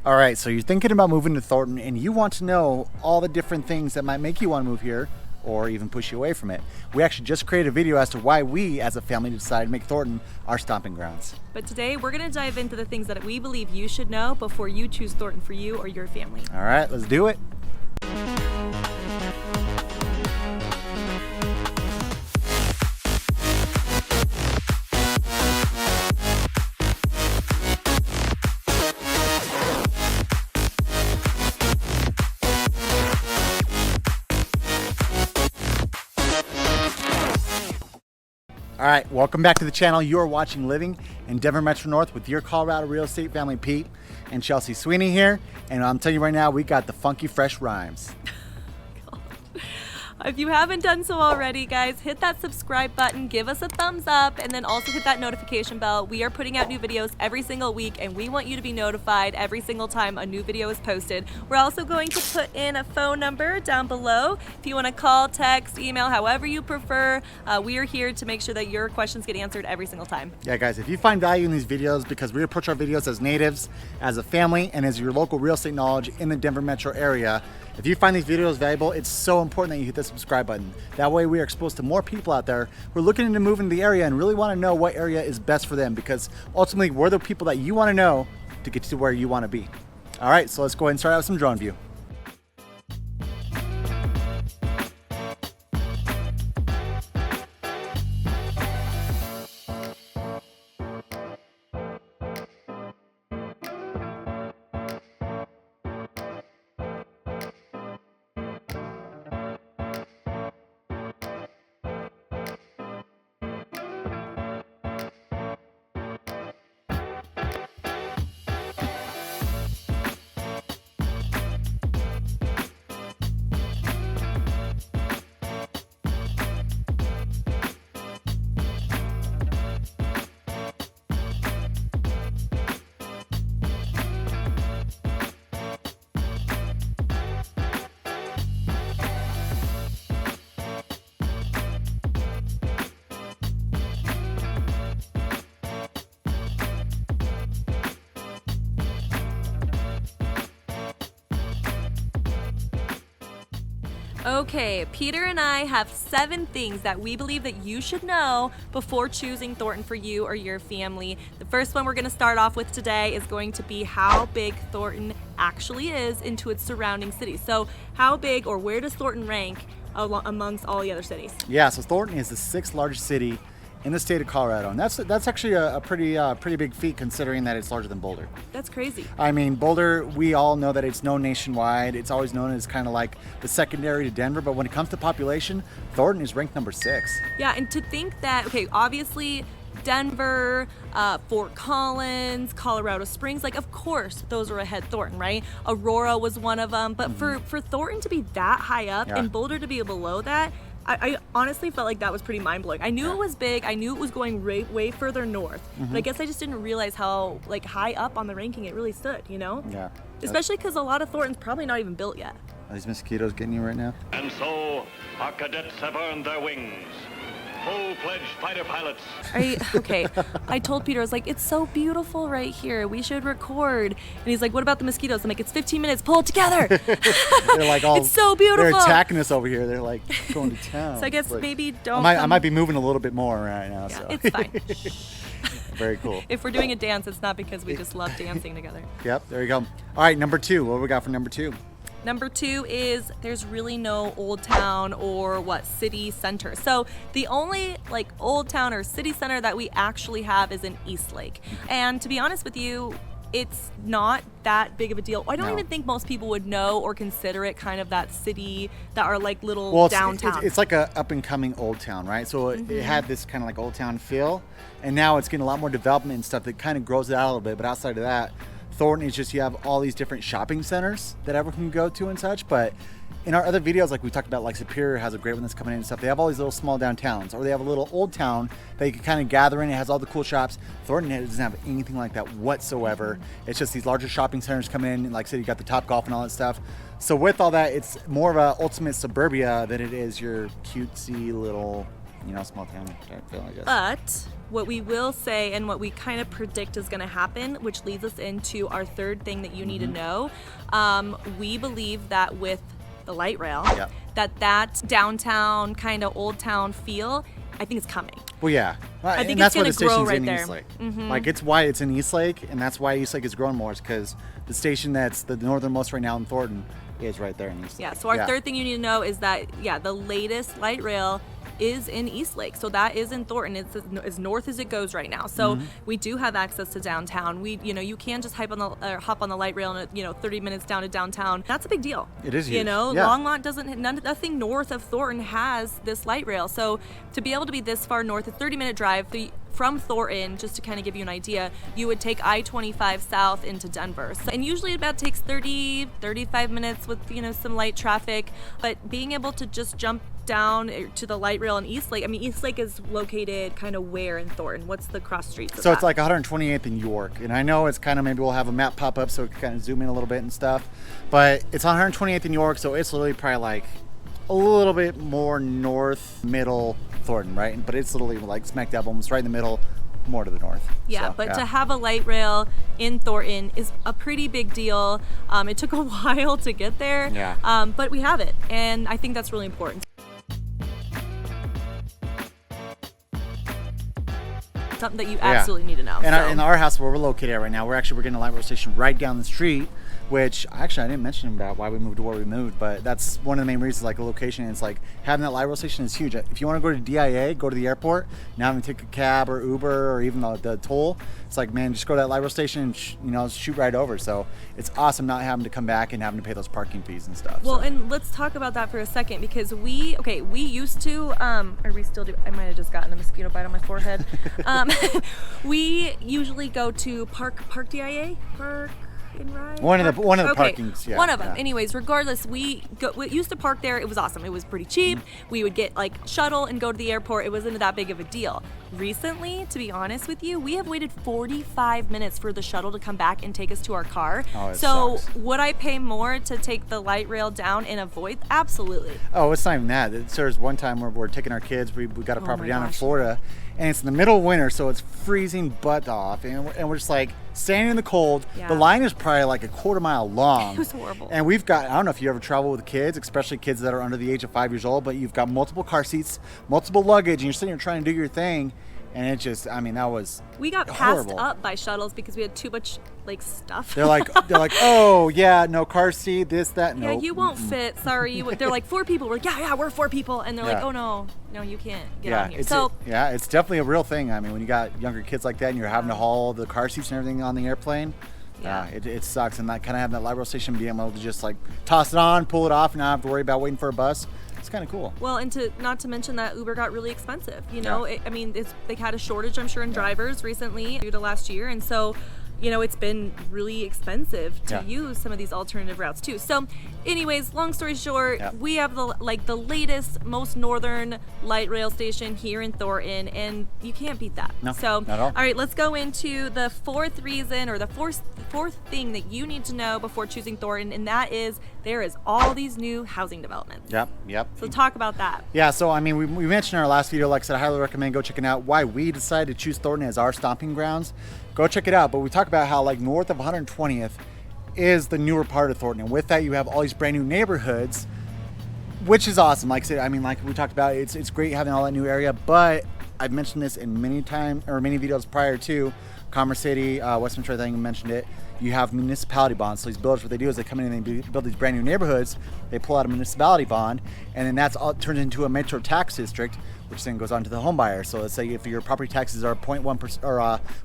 All right, so you're thinking about moving to Thornton and you want to know all the different things that might make you want to move here or even push you away from it. We actually just created a video as to why we as a family decided to make Thornton our stomping grounds. But today we're going to dive into the things that we believe you should know before you choose Thornton for you or your family. All right, let's do it. All right, welcome back to the channel. You're watching Living in Denver Metro North with your Colorado real estate family, Pete and Chelsea. Sweeney here, and I'm telling you right now, we got the funky fresh rhymes. If you haven't done so already, guys, hit that subscribe button, give us a thumbs up, and then also hit that notification bell. We are putting out new videos every single week, and we want you to be notified every single time a new video is posted. We're also going to put in a phone number down below. If you want to call, text, email, however you prefer, we are here to make sure that your questions get answered every single time. Yeah, guys, if you find value in these videos, because we approach our videos as natives, as a family, and as your local real estate knowledge in the Denver metro area, if you find these videos valuable, it's so important that you hit the subscribe button. That way we are exposed to more people out there who are looking to move into the area and really want to know what area is best for them, because ultimately we're the people that you want to know to get to where you want to be. All right, so let's go ahead and start out with some drone view. Okay, Peter and I have 7 things that we believe that you should know before choosing Thornton for you or your family. The first one we're going to start off with today is going to be how big Thornton actually is into its surrounding cities. So how big, or where does Thornton rank amongst all the other cities? Yeah, so Thornton is the 6th largest city in the state of Colorado, and that's actually a pretty big feat considering that it's larger than Boulder. That's crazy. I mean, Boulder, we all know that it's known nationwide. It's always known as kind of like the secondary to Denver, but when it comes to population, Thornton is ranked number 6. Yeah, and to think that, okay, obviously Denver, Fort Collins, Colorado Springs, like of course those are ahead Thornton, right? Aurora was one of them, but for Thornton to be that high up and Boulder to be below that, I honestly felt like that was pretty mind-blowing. I knew it was big. I knew it was going way further north. But I guess I just didn't realize how like high up on the ranking it really stood, you know? Yeah. Especially because a lot of Thornton's probably not even built yet. Are these mosquitoes getting you right now? And so, our cadets have earned their wings. Full-fledged fighter pilots. Okay, I told Peter, I was like, it's so beautiful right here. We should record. And he's like, what about the mosquitoes? I'm like, it's 15 minutes. Pull it together. They're like all, it's so beautiful. They're attacking us over here. They're like going to town. So I guess like, maybe don't. I might be moving a little bit more right now. Yeah, so it's fine. Very cool. If we're doing a dance, it's not because we just love dancing together. Yep, there you go. All right, number 2. What do we got for number 2? Number 2 is there's really no old town or city center. So the only like old town or city center that we actually have is in Eastlake. And to be honest with you, it's not that big of a deal. I don't even think most people would know or consider it kind of that city that are like little downtown. It's like a up and coming old town, right? So it had this kind of like old town feel, and now it's getting a lot more development and stuff that kind of grows it out a little bit. But outside of that, Thornton is just, you have all these different shopping centers that everyone can go to and such. But in our other videos, like we talked about, like Superior has a great one that's coming in and stuff. They have all these little small downtowns, or they have a little old town that you can kind of gather in. It has all the cool shops. Thornton doesn't have anything like that whatsoever. It's just these larger shopping centers come in, and like I said, you got the Top Golf and all that stuff. So with all that, it's more of a ultimate suburbia than it is your cutesy little small town type feel, I guess. But what we will say and what we kind of predict is going to happen, which leads us into our third thing that you need to know. We believe that with the light rail, that downtown kind of old town feel, I think it's coming. Well, yeah. I think and that's it's why the gonna grow station's right in there. Eastlake. Like, it's why it's in Eastlake, and that's why Eastlake is growing more, is because the station that's the northernmost right now in Thornton is right there in Eastlake. Yeah, so our third thing you need to know is that, the latest light rail is in Eastlake. So that is in Thornton. It's as north as it goes right now. So we do have access to downtown. You can just hop on the light rail and 30 minutes down to downtown. That's a big deal. It is huge. Longmont nothing north of Thornton has this light rail. So to be able to be this far north, a 30-minute drive from Thornton, just to kind of give you an idea, you would take I-25 south into Denver. And usually it about takes 35 minutes with, some light traffic. But being able to just jump down to the light rail in Eastlake. I mean, Eastlake is located kind of where in Thornton? What's the cross streets of So that? it's like 128th and York. And I know it's kind of, maybe we'll have a map pop up so we can kind of zoom in a little bit and stuff. But it's on 128th and York, so it's literally probably like a little bit more north, middle Thornton, right? But it's literally like smack dab, almost right in the middle, more to the north. Yeah, to have a light rail in Thornton is a pretty big deal. It took a while to get there, but we have it, and I think that's really important. Something that you absolutely need to know. And in our house where we're located at right now, we're getting a light rail station right down the street, which actually I didn't mention about why we moved to where we moved, but that's one of the main reasons, like the location. It's like having that light rail station is huge. If you want to go to DIA, go to the airport, now having to take a cab or Uber or even the toll, it's like, man, just go to that light rail station and shoot right over. So it's awesome not having to come back and having to pay those parking fees and stuff. Well, and let's talk about that for a second, because we used to, or we still do, I might have just gotten a mosquito bite on my forehead. We usually go to Park DIA, Park and Ride. One of the parkings, yeah. One of them. Anyways, regardless, we used to park there. It was awesome. It was pretty cheap. We would get like shuttle and go to the airport. It wasn't that big of a deal. Recently, to be honest with you, we have waited 45 minutes for the shuttle to come back and take us to our car. Oh, it so sucks. Would I pay more to take the light rail down and avoid? Absolutely. Oh, it's not even that. There's one time where we're taking our kids. We got a property down in gosh. Florida, and it's in the middle of winter, so it's freezing butt off, and we're just like standing in the cold. Yeah. The line is probably like a quarter mile long. It was horrible. And we've got, I don't know if you ever travel with kids, especially kids that are under the age of 5 years old, but you've got multiple car seats, multiple luggage, and you're sitting here trying to do your thing. And it just, I mean, that was We got horrible. passed up by shuttles because we had too much stuff. They're like, oh yeah, no car seat, this, that, no. Yeah, you won't fit. Sorry, they're like 4 people. We're like, yeah, we're 4 people, and they're like, Yeah. oh no, you can't get on here. It's So it's definitely a real thing. I mean, when you got younger kids like that and you're having to haul the car seats and everything on the airplane, it sucks. And that kind of having that light rail station, being able to just like toss it on, pull it off, and not have to worry about waiting for a bus. It's kind of cool. Well, and not to mention that Uber got really expensive. Yeah. They had a shortage, I'm sure, in drivers recently due to last year, and so it's been really expensive to use some of these alternative routes too. So anyways, long story short, we have the latest, most northern light rail station here in Thornton, and you can't beat that. No, So not at all. right, let's go into the fourth reason, or the fourth thing that you need to know before choosing Thornton, and that is there is all these new housing developments. Yep. So talk about that. Yeah, so I mean, we mentioned in our last video, like I said, I highly recommend go checking out why we decided to choose Thornton as our stomping grounds. Go check it out. But we talk about how like north of 120th is the newer part of Thornton, and with that you have all these brand new neighborhoods, which is awesome. Like I said, I mean, like we talked about, it's great having all that new area. But I've mentioned this in many videos prior to Commerce City, Westminster, I think I mentioned it. You have municipality bonds. So these builders, what they do is they come in and they build these brand new neighborhoods. They pull out a municipality bond, and then that's all turned into a metro tax district, which then goes on to the home buyer. So let's say if your property taxes are 0.1% or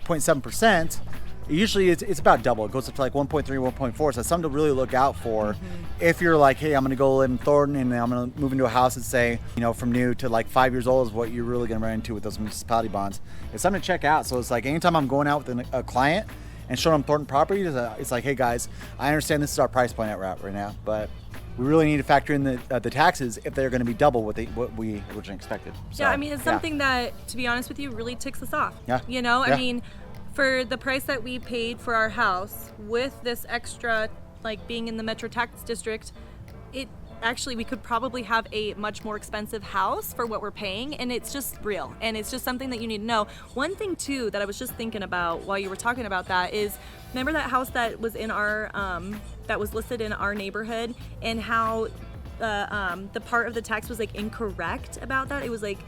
0.7%, usually it's about double. It goes up to like 1.3, 1.4. So that's something to really look out for. If you're like, hey, I'm going to go live in Thornton and I'm going to move into a house and say, from new to like 5 years old is what you're really going to run into with those municipality bonds. It's something to check out. So it's like anytime I'm going out with a client and showing them Thornton properties, it's like, hey guys, I understand this is our price point at right now, but we really need to factor in the taxes if they're going to be double what we originally expected. So, yeah, I mean, it's something that, to be honest with you, really ticks us off. Yeah. I mean, for the price that we paid for our house with this extra, like being in the Metro Tax District, actually we could probably have a much more expensive house for what we're paying, and it's just real, and it's just something that you need to know. One thing too that I was just thinking about while you were talking about that is, remember that house that was in our that was listed in our neighborhood, and how the part of the text was like incorrect about that? It was like,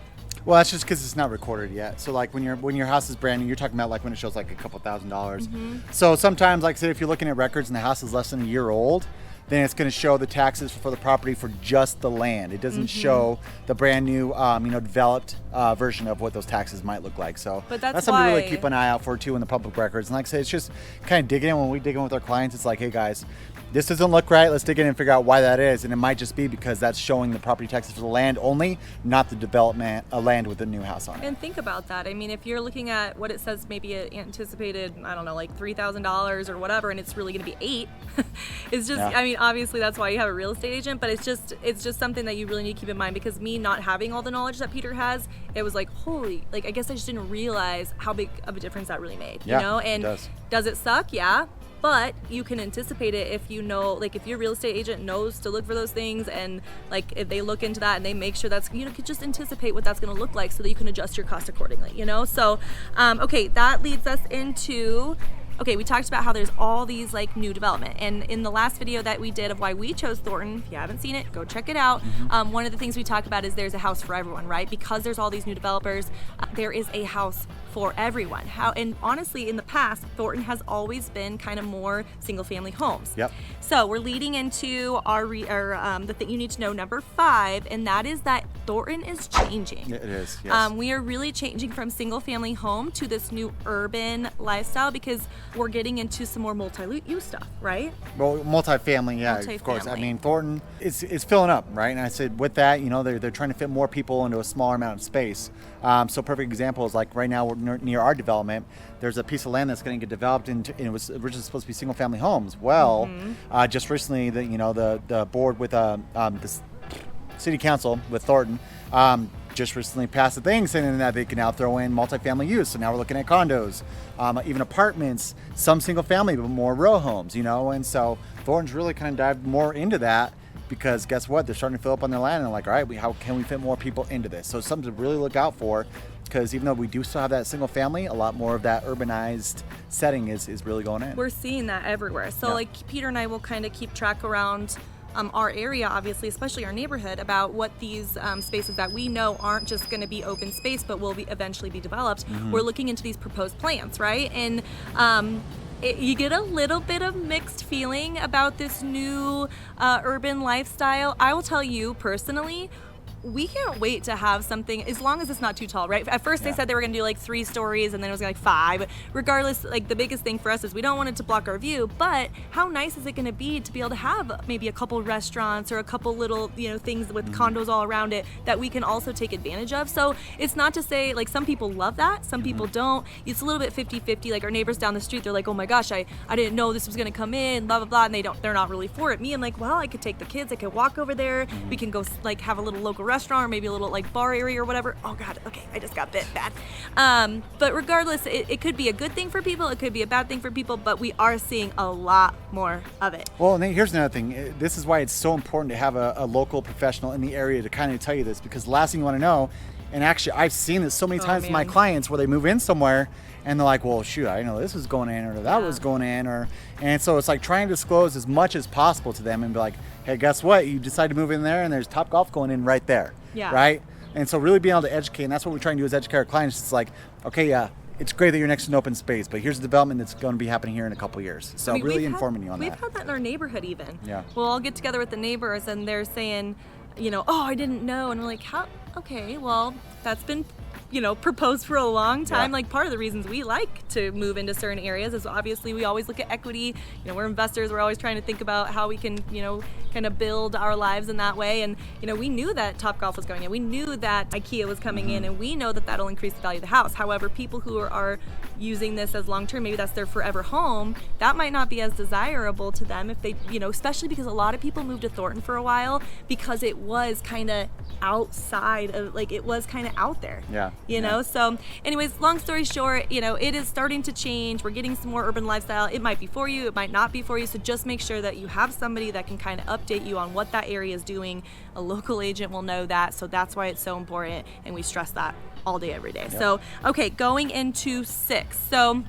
well, that's just because it's not recorded yet. So like when your house is brand new, you're talking about like when it shows like a couple $1,000s. So sometimes, like say if you're looking at records and the house is less than a year old, then it's going to show the taxes for the property for just the land. It doesn't show the brand new, developed version of what those taxes might look like. So but that's something to why, really keep an eye out for too in the public records. And like I said, it's just kind of digging in. When we dig in with our clients, it's like, hey guys, this doesn't look right. Let's dig in and figure out why that is. And it might just be because that's showing the property taxes for the land only, not the development land with the new house on it. and think about that. I mean, if you're looking at what it says, maybe it anticipated, I don't know, like $3,000 or whatever, and it's really going to be $8,000. It's just, I mean, obviously that's why you have a real estate agent, but it's just something that you really need to keep in mind, because me not having all the knowledge that Peter has, it was like, holy, like I guess I just didn't realize how big of a difference that really made, you know? And does it suck? Yeah. But you can anticipate it if you know, like if your real estate agent knows to look for those things, and like if they look into that and they make sure that's, you know, could just anticipate what that's going to look like so that you can adjust your cost accordingly, you know? So, okay, that leads us into, okay, we talked about how there's all these like new development, and in the last video that we did of why we chose Thornton, if you haven't seen it, go check it out. One of the things we talked about is there's a house for everyone, right? Because there's all these new developers, there is a house for everyone. And honestly, in the past, Thornton has always been kind of more single-family homes. Yep. So we're leading into our the thing you need to know, number 5, and that is that Thornton is changing. It is. Yes. We are really changing from single-family home to this new urban lifestyle, because we're getting into some more multi-use stuff, right? Well, multifamily, yeah, of course. I mean, Thornton is filling up, right? And I said with that, you know, they're trying to fit more people into a smaller amount of space. So perfect example is like right now we're near our development. There's a piece of land that's going to get developed into, and it was originally supposed to be single family homes. Well, just recently, the board with the city council with Thornton just recently passed a thing saying that they can now throw in multifamily use. So now we're looking at condos, even apartments, some single family, but more row homes, you know. And so Thornton's really kind of dived more into that, because guess what? They're starting to fill up on their land, and they're like, all right, how can we fit more people into this? So it's something to really look out for, because even though we do still have that single family, a lot more of that urbanized setting is really going in. We're seeing that everywhere. So like Peter and I will kind of keep track around our area, obviously, especially our neighborhood, about what these spaces that we know aren't just going to be open space, but will eventually be developed. We're looking into these proposed plans, right? And you get a little bit of mixed feeling about this new urban lifestyle. I will tell you personally, we can't wait to have something, as long as it's not too tall, right? At first they said they were gonna do like 3 stories, and then it was like 5. But regardless, like the biggest thing for us is we don't want it to block our view, but how nice is it gonna be to be able to have maybe a couple restaurants or a couple little, you know, things with condos all around it that we can also take advantage of. So it's not to say, like, some people love that, some people don't. It's a little bit 50-50. Like our neighbors down the street, they're like, oh my gosh, I didn't know this was gonna come in, blah, blah, blah, and they're not really for it. Me, I'm like, well, I could take the kids, I could walk over there, we can go like have a little local restaurant, or maybe a little like bar area or whatever. Oh God, okay, I just got bit bad. But regardless, it could be a good thing for people, it could be a bad thing for people, but we are seeing a lot more of it. Well, and then here's another thing. This is why it's so important to have a local professional in the area to kind of tell you this, because the last thing you want to know, and actually I've seen this so many times with my clients where they move in somewhere and they're like, well, shoot, I know this was going in, or that was going in, and so it's like trying to disclose as much as possible to them and be like, hey, guess what? You decide to move in there and there's Topgolf going in right there. Yeah. Right? And so really being able to educate, and that's what we're trying to do is educate our clients. It's like, okay, yeah, it's great that you're next to an open space, but here's the development that's going to be happening here in a couple of years. So really informing you on that. We've had that in our neighborhood even. Yeah. We'll all get together with the neighbors and they're saying, you know, oh, I didn't know. And we're like, how? Okay, well, that's been, you know, proposed for a long time. Like part of the reasons we like to move into certain areas is obviously we always look at equity. You know, we're investors. We're always trying to think about how we can, you know, kind of build our lives in that way. And, you know, we knew that Topgolf was going in. We knew that IKEA was coming in, and we know that that'll increase the value of the house. However, people who are using this as long-term, maybe that's their forever home, that might not be as desirable to them if they, you know, especially because a lot of people moved to Thornton for a while because it was kind of outside of, like, it was kind of out there. Yeah. You know, so anyways, long story short, you know, it is starting to change. We're getting some more urban lifestyle. It might be for you, it might not be for you. So just make sure that you have somebody that can kind of update you on what that area is doing. A local agent will know that. So that's why it's so important. And we stress that all day, every day. So, okay, going into 6. So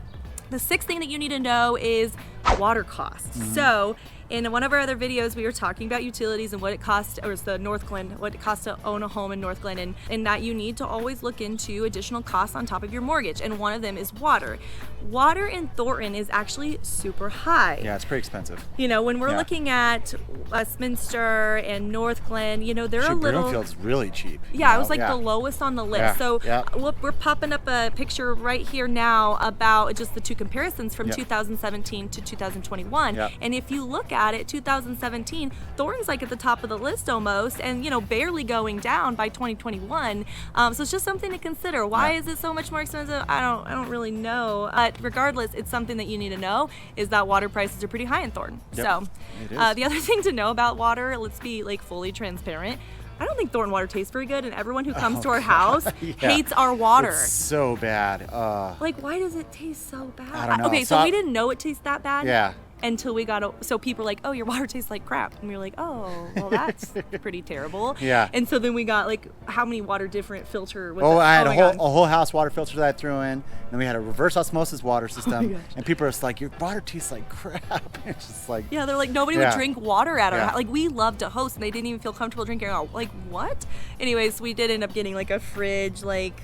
the 6th thing that you need to know is water costs. So in one of our other videos, we were talking about utilities and what it costs, or it's the Northglenn, what it costs to own a home in Northglenn, and that you need to always look into additional costs on top of your mortgage. And one of them is water. Water in Thornton is actually super high. Yeah, it's pretty expensive. You know, when we're looking at Westminster and Northglenn, you know, they're a little... Broomfield's really cheap. Yeah, it was like the lowest on the list. So we're popping up a picture right here now about just the two comparisons from 2017 to 2021. And if you look at it, 2017, Thornton's like at the top of the list almost, and you know, barely going down by 2021. So it's just something to consider. Why is it so much more expensive? I don't really know. But regardless, it's something that you need to know is that water prices are pretty high in Thornton. So the other thing to know about water, let's be like fully transparent. I don't think Thornton water tastes very good, and everyone who comes to our house hates our water. It's so bad. Like, why does it taste so bad? I don't know. Okay, so we didn't know it tastes that bad. Yeah. Until we got so people were like, oh, your water tastes like crap, and we were like, oh, well, that's pretty terrible. Yeah. And so then we got like, how many water different filter was I had a whole house water filter that I threw in, and we had a reverse osmosis water system, and people are just like, your water tastes like crap. It's just like, they're like, nobody would drink water at our house. Like, we loved to host, and they didn't even feel comfortable drinking our, like, what? Anyways, we did end up getting like a fridge, like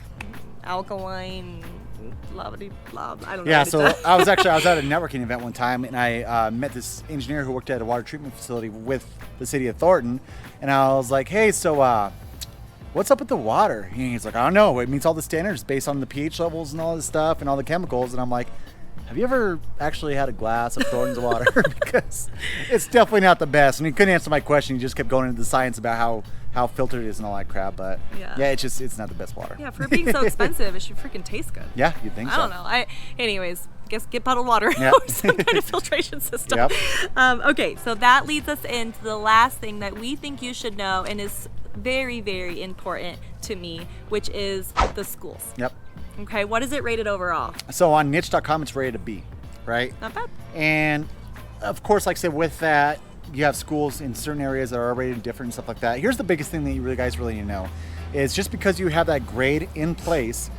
alkaline, blah, blah, I don't know. Yeah, so I was at a networking event one time, and I met this engineer who worked at a water treatment facility with the city of Thornton, and I was like, hey, so what's up with the water? And he's like, I don't know. It meets all the standards based on the pH levels and all this stuff and all the chemicals. And I'm like, have you ever actually had a glass of Thornton's water? Because it's definitely not the best. And he couldn't answer my question. He just kept going into the science about how filtered it is and all that crap. But it's not the best water. Yeah, for being so expensive, it should freaking taste good. Yeah, you'd think so. I don't know. Anyways, guess get bottled water or some kind of filtration system. Okay, so that leads us into the last thing that we think you should know and is very, very important to me, which is the schools. Okay, what is it rated overall? So on niche.com, it's rated a B, right? Not bad. And of course, like I said, with that, you have schools in certain areas that are rated different and stuff like that. Here's the biggest thing that you guys really need to know is just because you have that grade in place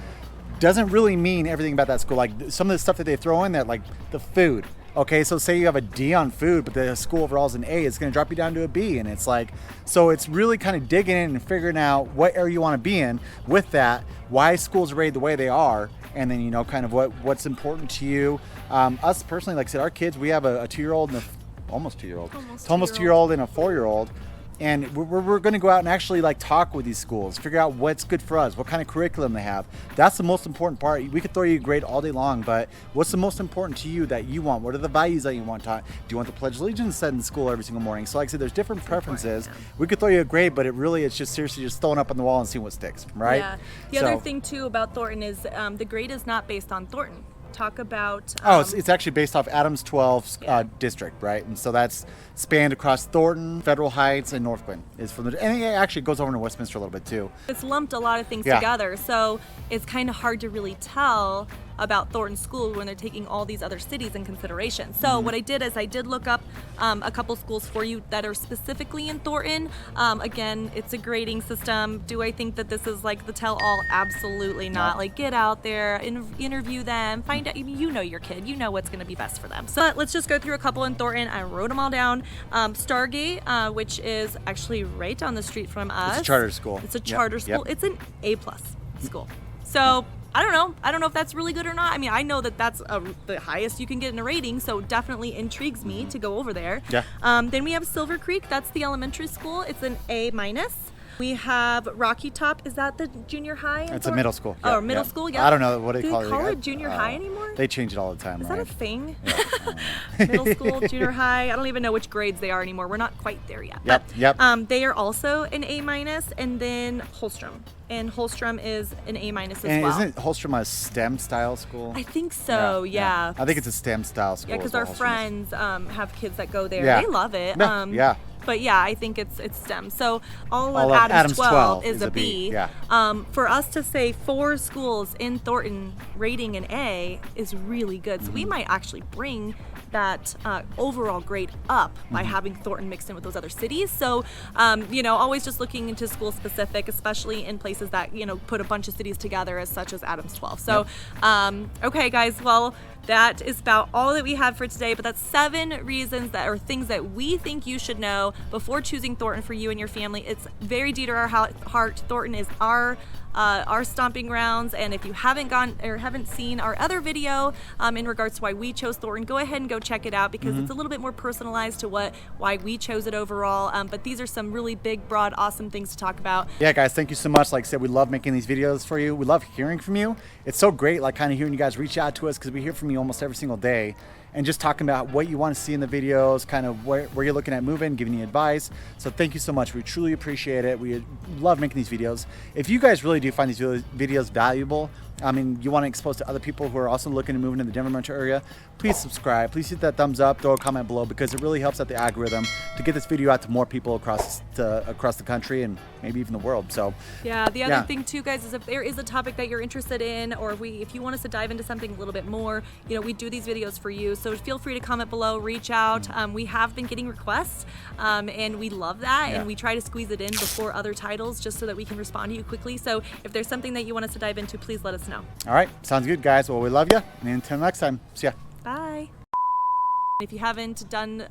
doesn't really mean everything about that school. Like some of the stuff that they throw in there, like the food. Okay, so say you have a D on food, but the school overall is an A, it's going to drop you down to a B. And it's like, so it's really kind of digging in and figuring out what area you want to be in with that, why schools are rated the way they are, and then, you know, kind of what's important to you. Us personally, like I said, our kids, we have a 2-year-old and almost 2-year-old. Almost 2-year-old and a 4-year-old. And we're going to go out and actually like talk with these schools, figure out what's good for us, what kind of curriculum they have. That's the most important part. We could throw you a grade all day long, but what's the most important to you that you want? What are the values that you want taught? Do you want the Pledge of Allegiance said in school every single morning? So like I said, there's different preferences. We could throw you a grade, but it's just seriously just throwing up on the wall and seeing what sticks, right? Yeah. The other thing too about Thornton is the grade is not based on Thornton. Talk about it's actually based off Adams 12 district, right? And so that's spanned across Thornton, Federal Heights, and Northglenn. And it actually goes over to Westminster a little bit too. It's lumped a lot of things together, so it's kind of hard to really tell about Thornton School when they're taking all these other cities in consideration. So what I did is I did look up a couple schools for you that are specifically in Thornton. Again, it's a grading system. Do I think that this is like the tell-all? Absolutely not. Like, get out there, interview them, find out. You know your kid. You know what's going to be best for them. So let's just go through a couple in Thornton. I wrote them all down. Stargate, which is actually right down the street from us. It's a charter school. It's a charter school. It's an A+ school. So I don't know. I don't know if that's really good or not. I mean, I know that that's the highest you can get in a rating, so definitely intrigues me to go over there. Then we have Silver Creek. That's the elementary school. It's an A-. We have Rocky Top. Is that the junior high? It's a middle school. Oh, middle school. Yeah. I don't know what they call it. Do they call it junior high anymore? They change it all the time. Is that a thing? Middle school, junior high. I don't even know which grades they are anymore. We're not quite there yet. But, they are also an A-, and then Holstrom. And Holstrom is an A- as well. And isn't Holstrom a STEM style school? I think so. Yeah. I think it's a STEM style school. Yeah, because our friends have kids that go there. Yeah. They love it. But yeah, I think it's STEM. So all All of of Adams 12 is a B. Yeah. For us to say 4 schools in Thornton rating an A is really good. So we might actually bring that overall grade up by having Thornton mixed in with those other cities. So, always just looking into school specific, especially in places that, put a bunch of cities together as such as Adams 12. So, okay, guys, well, that is about all that we have for today, but that's 7 reasons that are things that we think you should know before choosing Thornton for you and your family. It's very dear to our heart. Thornton is our stomping grounds, and if you haven't gone or haven't seen our other video in regards to why we chose Thornton, go ahead and go check it out, because it's a little bit more personalized to why we chose it overall. But these are some really big, broad, awesome things to talk about. Yeah, guys, thank you so much. Like I said, we love making these videos for you. We love hearing from you. It's so great, like kind of hearing you guys reach out to us, because we hear from you almost every single day. And just talking about what you want to see in the videos, kind of where you're looking at moving, giving you advice. So thank you so much. We truly appreciate it. We love making these videos. If you guys really do find these videos valuable, I mean, you want to expose to other people who are also looking to move into the Denver metro area, please subscribe. Please hit that thumbs up, throw a comment below, because it really helps out the algorithm to get this video out to more people across the country and maybe even the world. So yeah, the other thing too, guys, is if there is a topic that you're interested in, or if you want us to dive into something a little bit more, we do these videos for you. So feel free to comment below, reach out. We have been getting requests, and we love that, and we try to squeeze it in before other titles just so that we can respond to you quickly. So if there's something that you want us to dive into, please let us know. All right, sounds good, guys. Well, we love you, and until next time, see ya. Bye. If you haven't done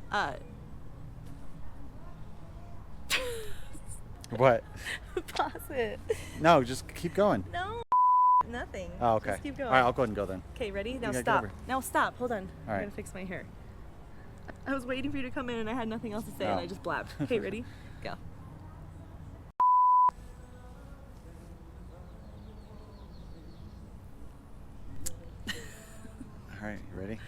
What? pause it. No, just keep going. No, nothing. Oh, okay. Just keep going. All right, I'll go ahead and go then. Okay, ready? Now gotta go stop. over. Now stop. Hold on. All right. I'm gonna fix my hair. I was waiting for you to come in and I had nothing else to say and I just blabbed. Okay, ready? Go. All right, you ready?